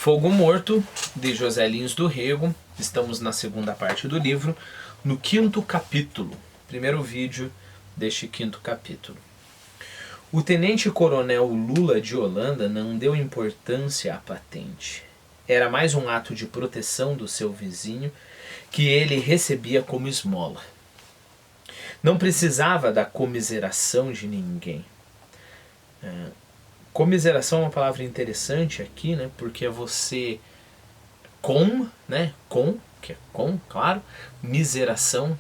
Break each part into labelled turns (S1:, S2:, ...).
S1: Fogo Morto, de José Lins do Rego. Estamos na segunda parte do livro, no 5º capítulo. Primeiro vídeo deste 5º capítulo. O tenente-coronel Lula de Holanda não deu importância à patente. Era mais um ato de proteção do seu vizinho que ele recebia como esmola. Não precisava da comiseração de ninguém. Comiseração é uma palavra interessante aqui, né? Porque é você que é claro, miseração,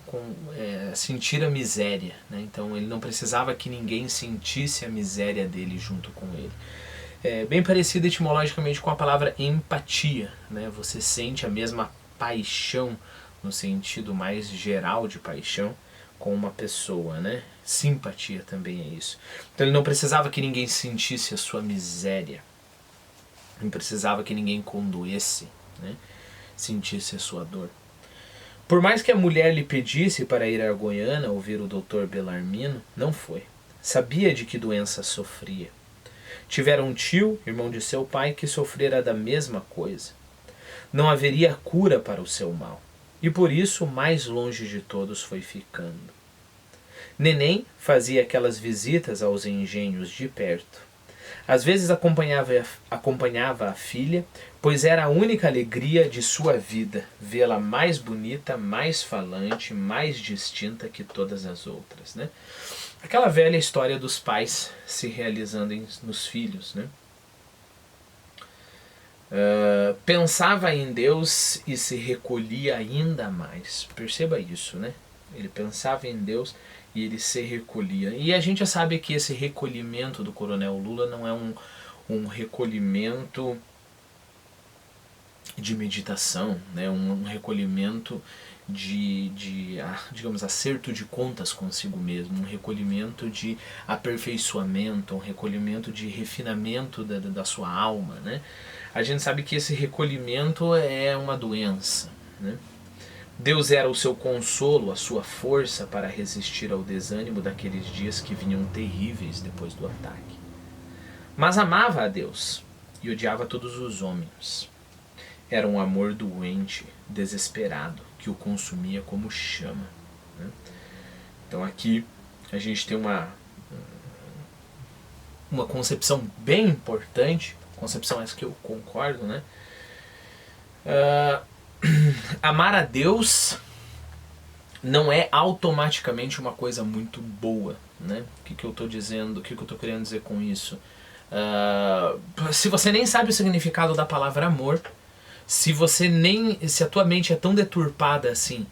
S1: sentir a miséria, né? Então ele não precisava que ninguém sentisse a miséria dele junto com ele. É bem parecido etimologicamente com a palavra empatia, né? Você sente a mesma paixão, no sentido mais geral de paixão, com uma pessoa, né? Simpatia também é isso. Então ele não precisava que ninguém sentisse a sua miséria. Não precisava que ninguém condoesse, né? Sentisse a sua dor. Por mais que a mulher lhe pedisse para ir a Goiânia ouvir o Dr. Belarmino, não foi. Sabia de que doença sofria. Tivera um tio, irmão de seu pai, que sofrera da mesma coisa. Não haveria cura para o seu mal. E por isso, mais longe de todos foi ficando. Neném fazia aquelas visitas aos engenhos de perto. Às vezes acompanhava a filha, pois era a única alegria de sua vida, vê-la mais bonita, mais falante, mais distinta que todas as outras, né? Aquela velha história dos pais se realizando nos filhos, né? Pensava em Deus e se recolhia ainda mais. Perceba isso, né? Ele pensava em Deus e ele se recolhia. E a gente já sabe que esse recolhimento do Coronel Lula não é um recolhimento de meditação, né? Um recolhimento de digamos, acerto de contas consigo mesmo, um recolhimento de aperfeiçoamento, um recolhimento de refinamento da sua alma, né? A gente sabe que esse recolhimento é uma doença, né? Deus era o seu consolo, a sua força para resistir ao desânimo daqueles dias que vinham terríveis depois do ataque. Mas amava a Deus e odiava todos os homens. Era um amor doente, desesperado, que o consumia como chama, né? Então aqui a gente tem uma concepção bem importante, concepção essa que eu concordo, né? Amar a Deus não é automaticamente uma coisa muito boa, né? O que eu estou dizendo, o que eu estou querendo dizer com isso? Se você nem sabe o significado da palavra amor, se a tua mente é tão deturpada assim,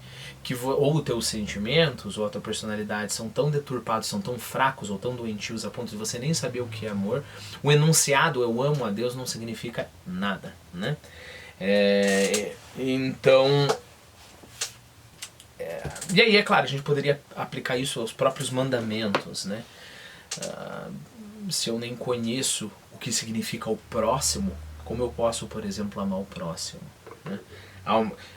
S1: ou os teus sentimentos ou a tua personalidade são tão deturpados, são tão fracos ou tão doentios a ponto de você nem saber o que é amor, o enunciado eu amo a Deus não significa nada, né? E aí, é claro, a gente poderia aplicar isso aos próprios mandamentos, né? Se eu nem conheço o que significa o próximo, como eu posso, por exemplo, amar o próximo, né?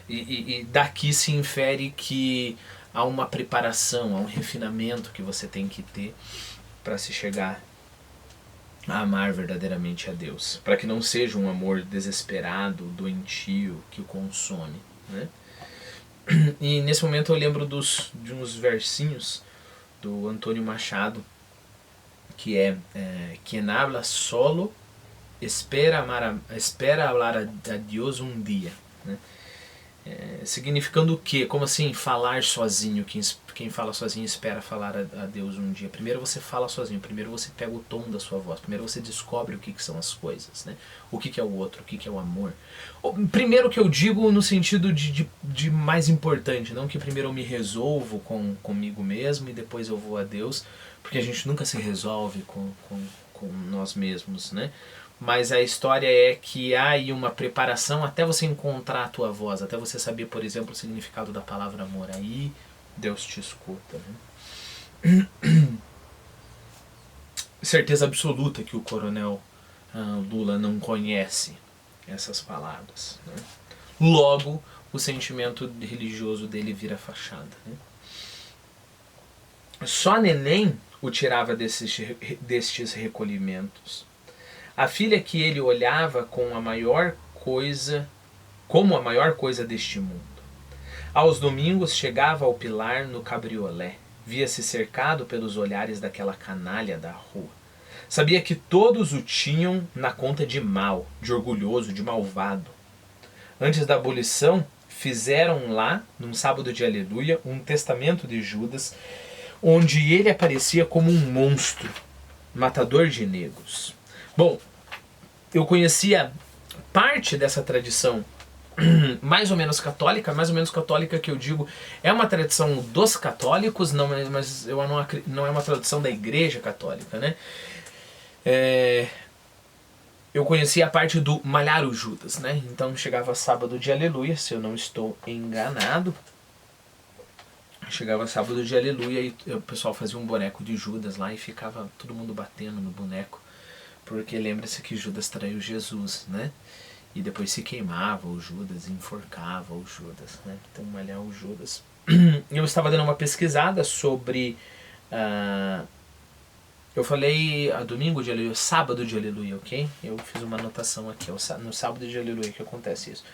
S1: E daqui se infere que há uma preparação, há um refinamento que você tem que ter para se chegar a amar verdadeiramente a Deus, para que não seja um amor desesperado, doentio, que o consome, né? E nesse momento eu lembro de uns versinhos do Antônio Machado, que é quien habla solo espera hablar a Deus um dia, né? Significando o quê? Como assim falar sozinho? Quem fala sozinho espera falar a Deus um dia. Primeiro você fala sozinho, primeiro você pega o tom da sua voz, primeiro você descobre o que são as coisas, né? O que é o outro, o que é o amor. Primeiro que eu digo no sentido de mais importante, não que primeiro eu me resolvo comigo mesmo e depois eu vou a Deus, porque a gente nunca se resolve com nós mesmos, né? Mas a história é que há aí uma preparação até você encontrar a tua voz, até você saber, por exemplo, o significado da palavra amor. Aí Deus te escuta, né? Certeza absoluta que o Coronel Lula não conhece essas palavras, né? Logo, o sentimento religioso dele vira fachada, né? Só Neném o tirava destes recolhimentos. A filha que ele olhava com a maior como a maior coisa deste mundo. Aos domingos chegava ao Pilar no cabriolé. Via-se cercado pelos olhares daquela canalha da rua. Sabia que todos o tinham na conta de mau, de orgulhoso, de malvado. Antes da abolição, fizeram lá, num sábado de aleluia, um testamento de Judas, onde ele aparecia como um monstro, matador de negros. Bom, eu conhecia parte dessa tradição mais ou menos católica que eu digo, é uma tradição dos católicos, não, mas não é uma tradição da Igreja Católica, né? Eu conhecia a parte do malhar o Judas, né? Então chegava sábado de aleluia, se eu não estou enganado. Chegava sábado de aleluia e o pessoal fazia um boneco de Judas lá e ficava todo mundo batendo no boneco. Porque lembra-se que Judas traiu Jesus, né? E depois se queimava o Judas, enforcava o Judas, né? Então malhar o Judas. Eu estava dando uma pesquisada sobre... eu falei domingo de aleluia, sábado de aleluia, ok? Eu fiz uma anotação aqui, no sábado de aleluia que acontece isso.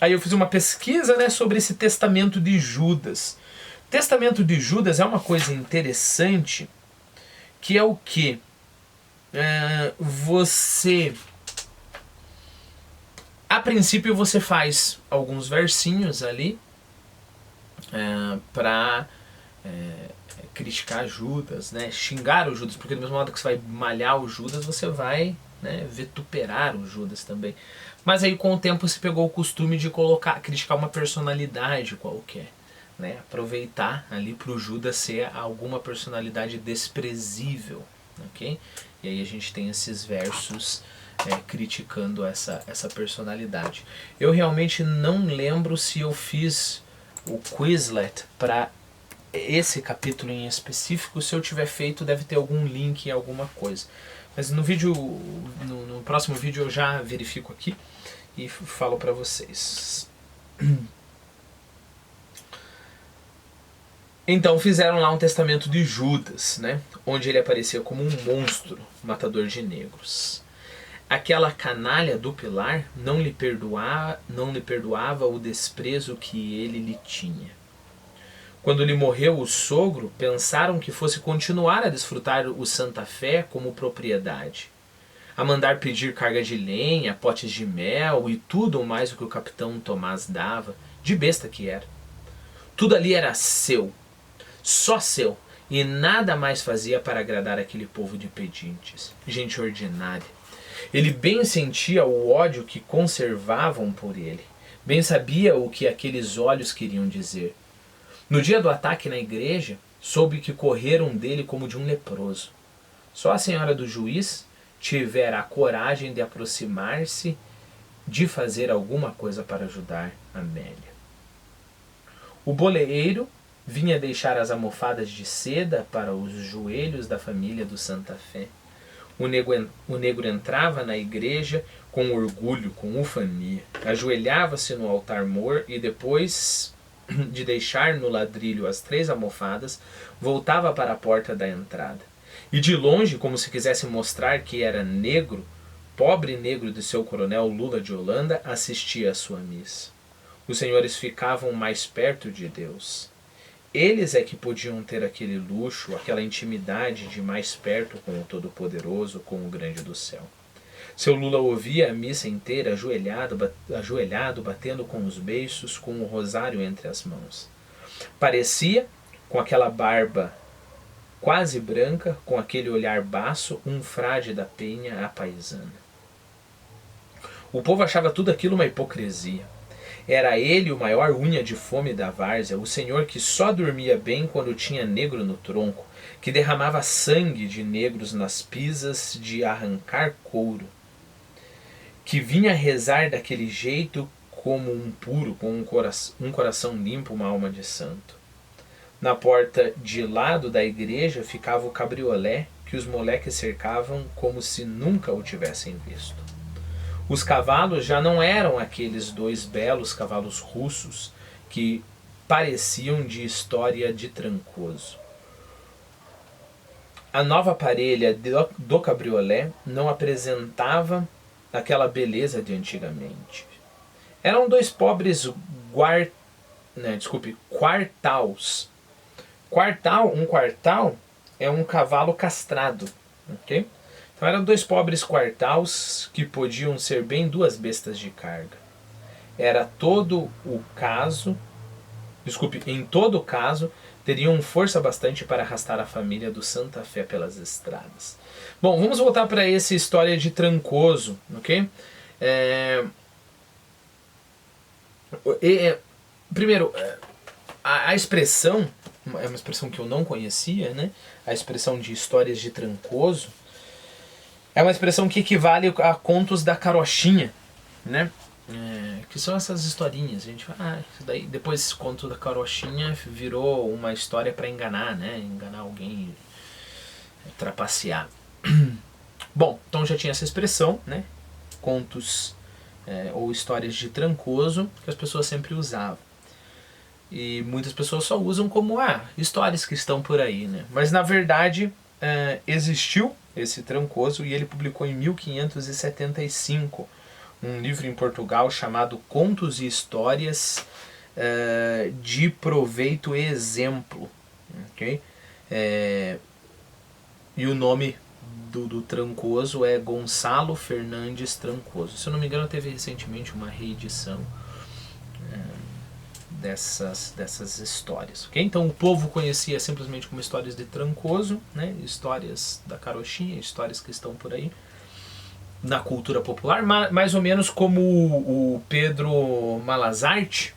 S1: Aí eu fiz uma pesquisa, né, sobre esse testamento de Judas. Testamento de Judas é uma coisa interessante, que é o quê? A princípio você faz alguns versinhos ali para criticar Judas, né? Xingar o Judas, porque do mesmo modo que você vai malhar o Judas, você vai, né, vituperar o Judas também. Mas aí com o tempo se pegou o costume de criticar uma personalidade qualquer, né? Aproveitar ali para o Judas ser alguma personalidade desprezível, ok? E aí a gente tem esses versos criticando essa personalidade. Eu realmente não lembro se eu fiz o Quizlet para esse capítulo em específico. Se eu tiver feito, deve ter algum link em alguma coisa. Mas no vídeo, no próximo vídeo eu já verifico aqui e falo para vocês. Então fizeram lá um testamento de Judas, né? Onde ele aparecia como um monstro, matador de negros. Aquela canalha do Pilar não lhe perdoava o desprezo que ele lhe tinha. Quando lhe morreu o sogro, pensaram que fosse continuar a desfrutar o Santa Fé como propriedade, a mandar pedir carga de lenha, potes de mel e tudo mais o que o capitão Tomás dava, de besta que era. Tudo ali era seu, só seu, e nada mais fazia para agradar aquele povo de pedintes, gente ordinária. Ele bem sentia o ódio que conservavam por ele, bem sabia o que aqueles olhos queriam dizer. No dia do ataque na igreja, soube que correram dele como de um leproso. Só a senhora do juiz tivera a coragem de aproximar-se, de fazer alguma coisa para ajudar Amélia. O boleeiro vinha deixar as almofadas de seda para os joelhos da família do Santa Fé. O negro entrava na igreja com orgulho, com ufania. Ajoelhava-se no altar-mor e depois de deixar no ladrilho as 3 almofadas, voltava para a porta da entrada. E de longe, como se quisesse mostrar que era negro, pobre negro de seu coronel Lula de Holanda, assistia à sua missa. Os senhores ficavam mais perto de Deus. Eles é que podiam ter aquele luxo, aquela intimidade de mais perto com o Todo-Poderoso, com o Grande do Céu. Seu Lula ouvia a missa inteira ajoelhado, batendo com os beiços, com o rosário entre as mãos. Parecia, com aquela barba quase branca, com aquele olhar baço, um frade da penha apaisana. O povo achava tudo aquilo uma hipocrisia. Era ele o maior unha de fome da várzea, o senhor que só dormia bem quando tinha negro no tronco, que derramava sangue de negros nas pisas de arrancar couro, que vinha rezar daquele jeito como um puro, com um coração limpo, uma alma de santo. Na porta de lado da igreja ficava o cabriolé, que os moleques cercavam como se nunca o tivessem visto. Os cavalos já não eram aqueles 2 belos cavalos russos que pareciam de história de Trancoso. A nova parelha do cabriolé não apresentava aquela beleza de antigamente. Eram dois pobres quartaus. Um quartal é um cavalo castrado, ok? Então eram dois pobres quartaus que podiam ser bem duas bestas de carga. Era todo o caso, em todo caso, teriam força bastante para arrastar a família do Santa Fé pelas estradas. Bom, vamos voltar para essa história de Trancoso, ok? Primeiro, a expressão, é uma expressão que eu não conhecia, né? A expressão de histórias de Trancoso é uma expressão que equivale a contos da carochinha, né? Que são essas historinhas. A gente fala, isso daí, depois esse conto da carochinha virou uma história para enganar, né? Enganar alguém, trapacear. Bom, então já tinha essa expressão, né? Contos ou histórias de Trancoso, que as pessoas sempre usavam. E muitas pessoas só usam como histórias que estão por aí, né? Mas na verdade existiu esse Trancoso e ele publicou em 1575 um livro em Portugal chamado Contos e Histórias de Proveito e Exemplo. Okay? E o nome do Trancoso é Gonçalo Fernandes Trancoso. Se eu não me engano, teve recentemente uma reedição dessas histórias. Okay? Então o povo conhecia simplesmente como histórias de Trancoso, né? Histórias da carochinha, histórias que estão por aí na cultura popular, mais ou menos como o Pedro Malazarte.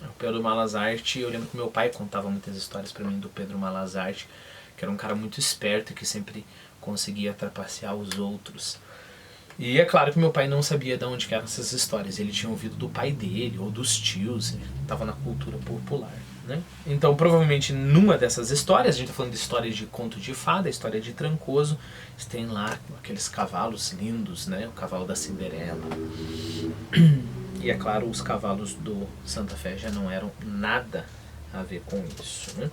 S1: O Pedro Malazarte, eu lembro que meu pai contava muitas histórias para mim do Pedro Malazarte, que era um cara muito esperto e que sempre conseguia trapacear os outros. E é claro que meu pai não sabia de onde eram essas histórias. Ele tinha ouvido do pai dele ou dos tios. Estava na cultura popular, né? Então provavelmente numa dessas histórias, a gente está falando de histórias de conto de fada, história de Trancoso, tem lá aqueles cavalos lindos, né? O cavalo da Cinderela. E é claro, os cavalos do Santa Fé já não eram nada a ver com isso, né?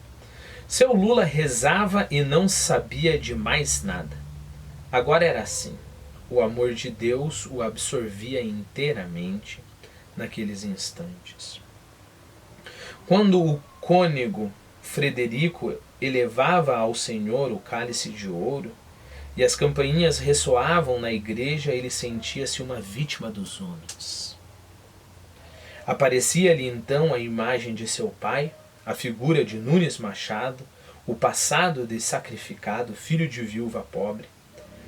S1: Seu Lula rezava e não sabia de mais nada. Agora era assim. O amor de Deus o absorvia inteiramente naqueles instantes. Quando o cônego Frederico elevava ao Senhor o cálice de ouro e as campainhas ressoavam na igreja, ele sentia-se uma vítima dos homens. Aparecia-lhe então a imagem de seu pai, a figura de Nunes Machado, o passado de sacrificado, filho de viúva pobre.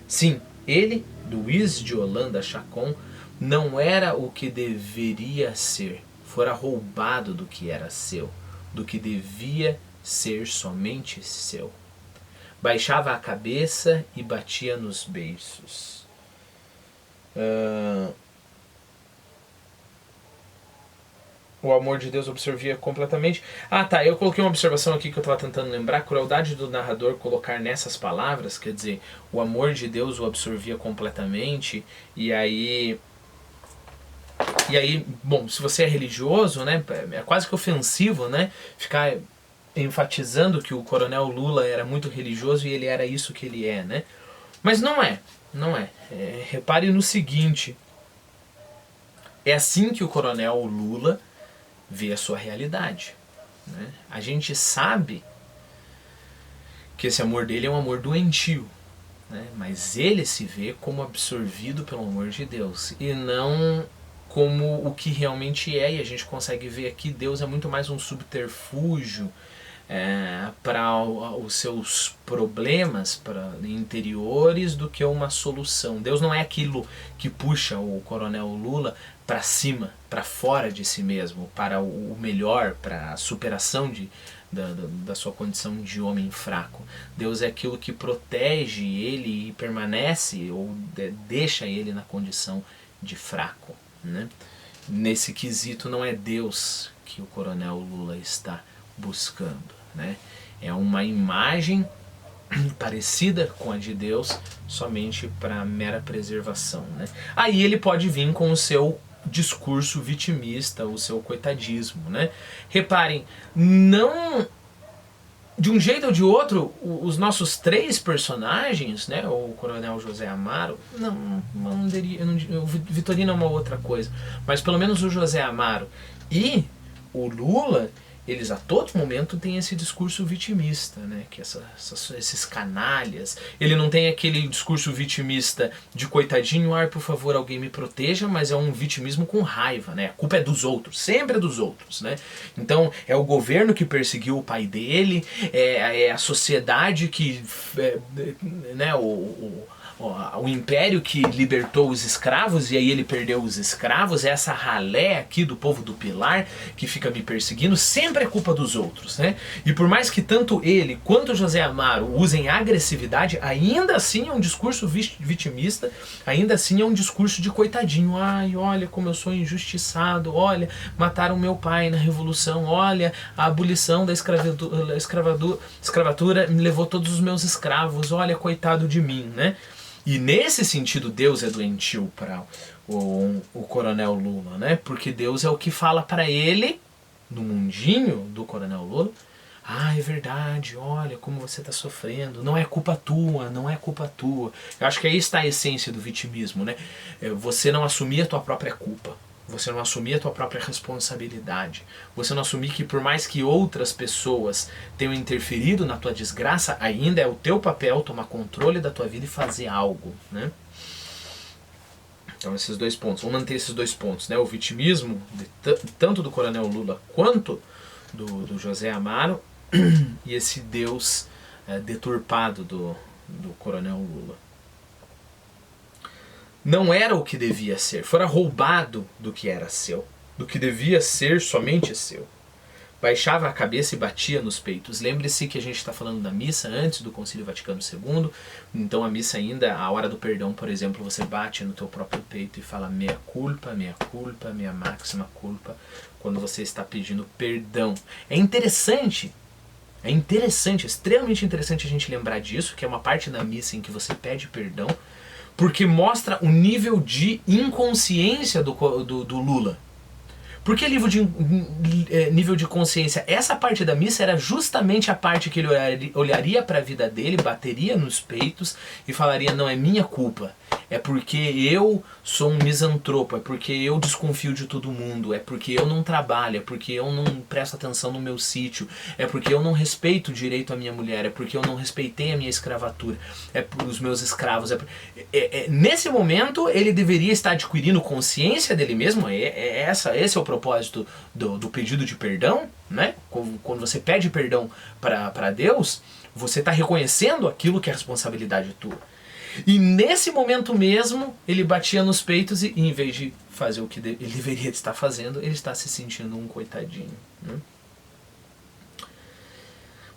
S1: Sim, ele, Luís de Holanda Chacon, não era o que deveria ser. Fora roubado do que era seu, do que devia ser somente seu. Baixava a cabeça e batia nos beiços. O amor de Deus absorvia completamente. Eu coloquei uma observação aqui que eu estava tentando lembrar. A crueldade do narrador colocar nessas palavras, quer dizer, o amor de Deus o absorvia completamente. E aí, bom, se você é religioso, né, é quase que ofensivo, né, ficar enfatizando que o Coronel Lula era muito religioso e ele era isso que ele é, né? Mas não é. Repare no seguinte. É assim que o Coronel Lula vê a sua realidade, né? A gente sabe que esse amor dele é um amor doentio, né? Mas ele se vê como absorvido pelo amor de Deus e não como o que realmente é. E a gente consegue ver aqui, Deus é muito mais um subterfúgio para os seus problemas interiores do que uma solução. Deus não é aquilo que puxa o Coronel Lula para cima, para fora de si mesmo, para o melhor, para a superação da sua condição de homem fraco. Deus é aquilo que protege ele e permanece ou deixa ele na condição de fraco, né? Nesse quesito não é Deus que o Coronel Lula está buscando, né? É uma imagem parecida com a de Deus somente para mera preservação, né? Aí ele pode vir com o seu discurso vitimista, o seu coitadismo, né? Reparem, não de um jeito ou de outro, os nossos três personagens, né, o Coronel José Amaro, o Vitorino é uma outra coisa, mas pelo menos o José Amaro e o Lula, eles a todo momento têm esse discurso vitimista, né? Que esses canalhas. Ele não tem aquele discurso vitimista de coitadinho, ai, por favor, alguém me proteja, mas é um vitimismo com raiva, né? A culpa é dos outros, sempre é dos outros, né? Então, é o governo que perseguiu o pai dele, é a sociedade que, né, o império que libertou os escravos e aí ele perdeu os escravos, é essa ralé aqui do povo do Pilar que fica me perseguindo, sempre é culpa dos outros, né? E por mais que tanto ele quanto José Amaro usem agressividade, ainda assim é um discurso vitimista, ainda assim é um discurso de coitadinho. Ai, olha como eu sou injustiçado, olha, mataram meu pai na Revolução, olha, a abolição da escravatura me levou todos os meus escravos, olha, coitado de mim, né? E nesse sentido Deus é doentio para o Coronel Lula, né? Porque Deus é o que fala para ele, no mundinho do Coronel Lula, ah, é verdade, olha como você está sofrendo, não é culpa tua, não é culpa tua. Eu acho que aí está a essência do vitimismo, né? Você não assumir a tua própria culpa. Você não assumir a tua própria responsabilidade. Você não assumir que por mais que outras pessoas tenham interferido na tua desgraça, ainda é o teu papel tomar controle da tua vida e fazer algo, né? Então esses dois pontos, vamos manter esses dois pontos, né? O vitimismo, tanto do Coronel Lula quanto do José Amaro, e esse Deus deturpado do Coronel Lula. Não era o que devia ser, fora roubado do que era seu, do que devia ser somente seu. Baixava a cabeça e batia nos peitos. Lembre-se que a gente está falando da missa antes do Concílio Vaticano II, então a missa ainda, a hora do perdão, por exemplo, você bate no teu próprio peito e fala mea culpa, minha máxima culpa, quando você está pedindo perdão. É interessante, extremamente interessante a gente lembrar disso, que é uma parte da missa em que você pede perdão, porque mostra o nível de inconsciência do Lula. Por que nível de consciência? Essa parte da missa era justamente a parte que ele olharia para a vida dele, bateria nos peitos e falaria, não é minha culpa. É porque eu sou um misantropo, é porque eu desconfio de todo mundo, é porque eu não trabalho, é porque eu não presto atenção no meu sítio, é porque eu não respeito o direito à minha mulher, é porque eu não respeitei a minha escravatura, é por os meus escravos. Nesse momento ele deveria estar adquirindo consciência dele mesmo, esse é o propósito do pedido de perdão, né? Quando você pede perdão para Deus, você está reconhecendo aquilo que é responsabilidade tua. E nesse momento mesmo, ele batia nos peitos e em vez de fazer o que ele deveria estar fazendo, ele está se sentindo um coitadinho, né?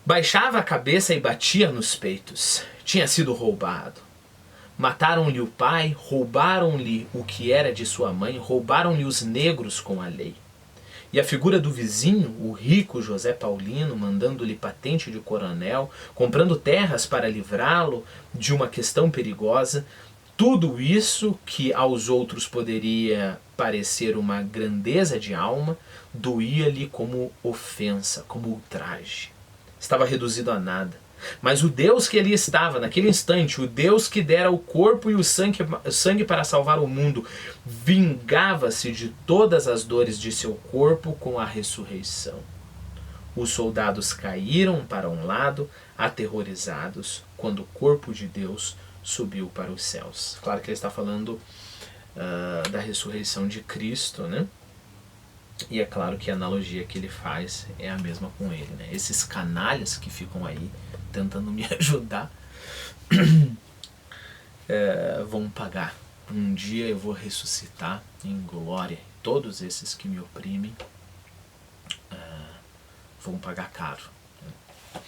S1: Baixava a cabeça e batia nos peitos. Tinha sido roubado. Mataram-lhe o pai, roubaram-lhe o que era de sua mãe, roubaram-lhe os negros com a lei. E a figura do vizinho, o rico José Paulino, mandando-lhe patente de coronel, comprando terras para livrá-lo de uma questão perigosa, tudo isso que aos outros poderia parecer uma grandeza de alma, doía-lhe como ofensa, como ultraje. Estava reduzido a nada. Mas o Deus que ali estava, naquele instante, o Deus que dera o corpo e o sangue para salvar o mundo, vingava-se de todas as dores de seu corpo com a ressurreição. Os soldados caíram para um lado, aterrorizados, quando o corpo de Deus subiu para os céus. Claro que ele está falando da ressurreição de Cristo, né? E é claro que a analogia que ele faz é a mesma com ele, né? Esses canalhas que ficam aí tentando me ajudar vão pagar. Um dia eu vou ressuscitar em glória. Todos esses que me oprimem vão pagar caro, né?